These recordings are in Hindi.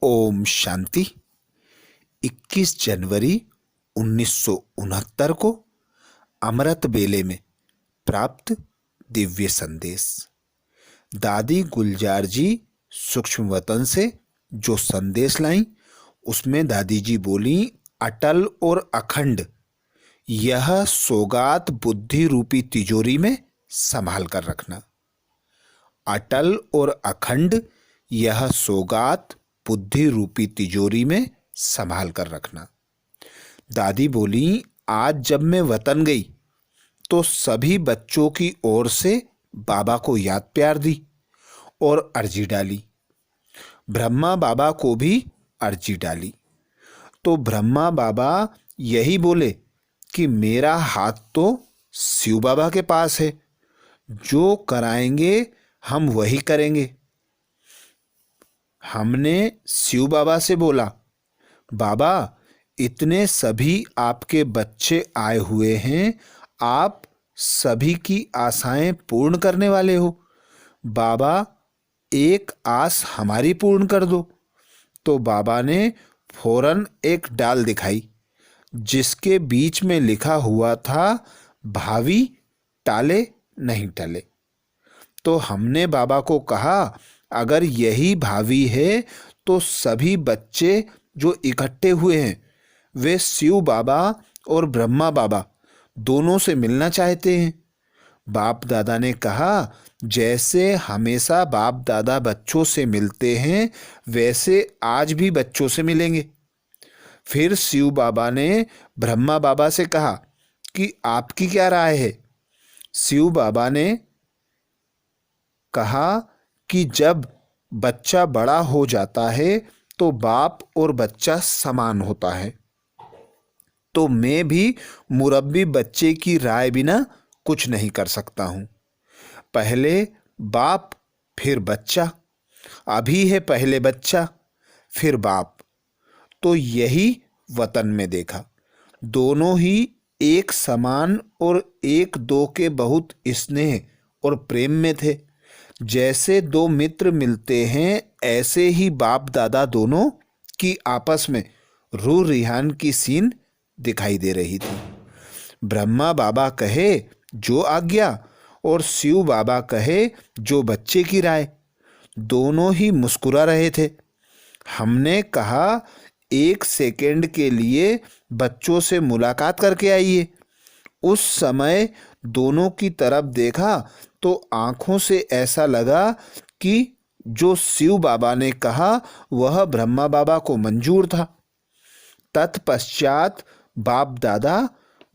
ओम शांति। 21 जनवरी 1969 को अमृत बेले में प्राप्त दिव्य संदेश। दादी गुलजार जी सूक्ष्म वतन से जो संदेश लाई उसमें दादी जी बोली, अटल और अखंड यह सौगात बुद्धि रूपी तिजोरी में संभाल कर रखना। अटल और अखंड यह सौगात बुद्धि रूपी तिजोरी में संभाल कर रखना। दादी बोली, आज जब मैं वतन गई तो सभी बच्चों की ओर से बाबा को याद प्यार दी और अर्जी डाली। ब्रह्मा बाबा को भी अर्जी डाली तो ब्रह्मा बाबा यही बोले कि मेरा हाथ तो शिव बाबा के पास है, जो कराएंगे हम वही करेंगे। हमने शिव बाबा से बोला, बाबा इतने सभी आपके बच्चे आए हुए हैं, आप सभी की आशाएं पूर्ण करने वाले हो, बाबा एक आस हमारी पूर्ण कर दो। तो बाबा ने फौरन एक डाल दिखाई जिसके बीच में लिखा हुआ था, भावी टाले नहीं टले। तो हमने बाबा को कहा, अगर यही भावी है तो सभी बच्चे जो इकट्ठे हुए हैं वे शिव बाबा और ब्रह्मा बाबा दोनों से मिलना चाहते हैं। बाप दादा ने कहा, जैसे हमेशा बाप दादा बच्चों से मिलते हैं वैसे आज भी बच्चों से मिलेंगे। फिर शिव बाबा ने ब्रह्मा बाबा से कहा कि आपकी क्या राय है। शिव बाबा ने कहा कि जब बच्चा बड़ा हो जाता है तो बाप और बच्चा समान होता है। तो मैं भी मुरब्बी बच्चे की राय बिना कुछ नहीं कर सकता हूँ। पहले बाप फिर बच्चा, अभी है पहले बच्चा फिर बाप। तो यही वतन में देखा, दोनों ही एक समान और एक दो के बहुत स्नेह और प्रेम में थे। जैसे दो मित्र मिलते हैं ऐसे ही बाप दादा दोनों की आपस में रूह रिहान की सीन दिखाई दे रही थी। ब्रह्मा बाबा कहे जो आज्ञा और शिव बाबा कहे जो बच्चे की राय, दोनों ही मुस्कुरा रहे थे। हमने कहा, एक सेकेंड के लिए बच्चों से मुलाकात करके आइए। उस समय दोनों की तरफ देखा तो आंखों से ऐसा लगा कि जो शिव बाबा ने कहा वह ब्रह्मा बाबा को मंजूर था। तत्पश्चात बाप दादा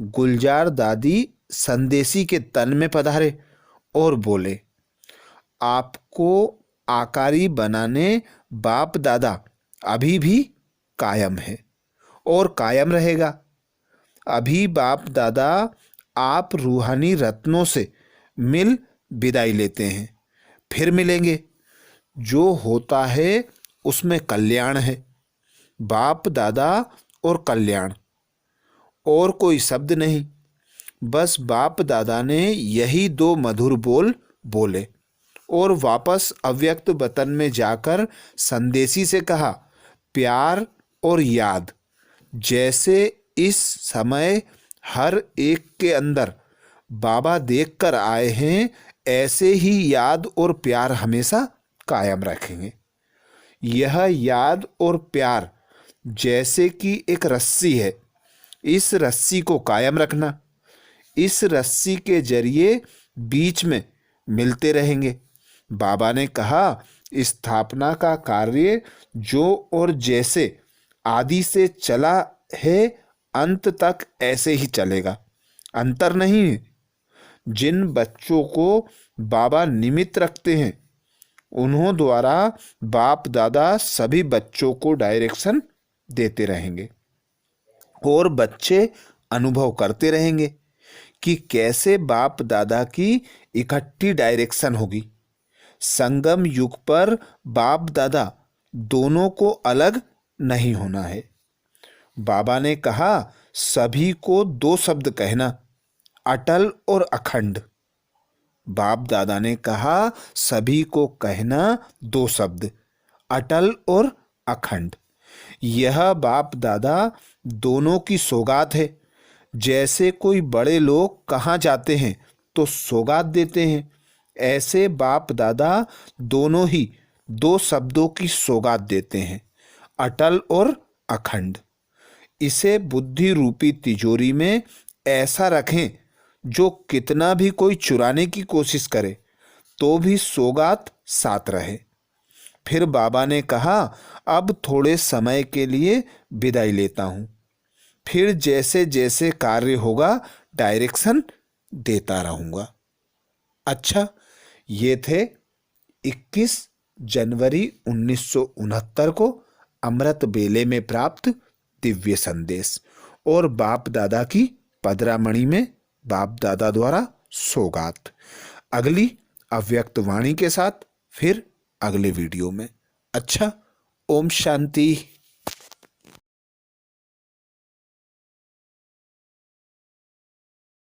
गुलजार दादी संदेशी के तन में पधारे और बोले, आपको आकारी बनाने बाप दादा अभी भी कायम है और कायम रहेगा। अभी बाप दादा आप रूहानी रत्नों से मिल विदाई लेते हैं, फिर मिलेंगे। जो होता है उसमें कल्याण है। बाप दादा और कल्याण, और कोई शब्द नहीं। बस बाप दादा ने यही दो मधुर बोल बोले और वापस अव्यक्त वतन में जाकर संदेशी से कहा, प्यार और याद जैसे इस समय हर एक के अंदर बाबा देखकर आए हैं, ऐसे ही याद और प्यार हमेशा कायम रखेंगे। यह याद और प्यार जैसे कि एक रस्सी है, इस रस्सी को कायम रखना। इस रस्सी के जरिए बीच में मिलते रहेंगे। बाबा ने कहा, स्थापना का कार्य जो और जैसे आदि से चला है अंत तक ऐसे ही चलेगा, अंतर नहीं है। जिन बच्चों को बाबा निमित्त रखते हैं उन्हों द्वारा बाप दादा सभी बच्चों को डायरेक्शन देते रहेंगे और बच्चे अनुभव करते रहेंगे कि कैसे बाप दादा की इकट्ठी डायरेक्शन होगी। संगम युग पर बाप दादा दोनों को अलग नहीं होना है। बाबा ने कहा, सभी को दो शब्द कहना, अटल और अखंड। बाप दादा ने कहा, सभी को कहना दो शब्द, अटल और अखंड। यह बाप दादा दोनों की सौगात है। जैसे कोई बड़े लोग कहाँ जाते हैं तो सौगात देते हैं, ऐसे बाप दादा दोनों ही दो शब्दों की सौगात देते हैं, अटल और अखंड। इसे बुद्धि रूपी तिजोरी में ऐसा रखें जो कितना भी कोई चुराने की कोशिश करे तो भी सौगात साथ रहे। फिर बाबा ने कहा, अब थोड़े समय के लिए विदाई लेता हूं, फिर जैसे जैसे कार्य होगा डायरेक्शन देता रहूंगा। अच्छा, ये थे 21 जनवरी 1969 को अमृत बेले में प्राप्त दिव्य संदेश और बाप दादा की पदरामणि में बाप दादा द्वारा सौगात। अगली अव्यक्त वाणी के साथ फिर अगले वीडियो में। अच्छा, ओम शांति।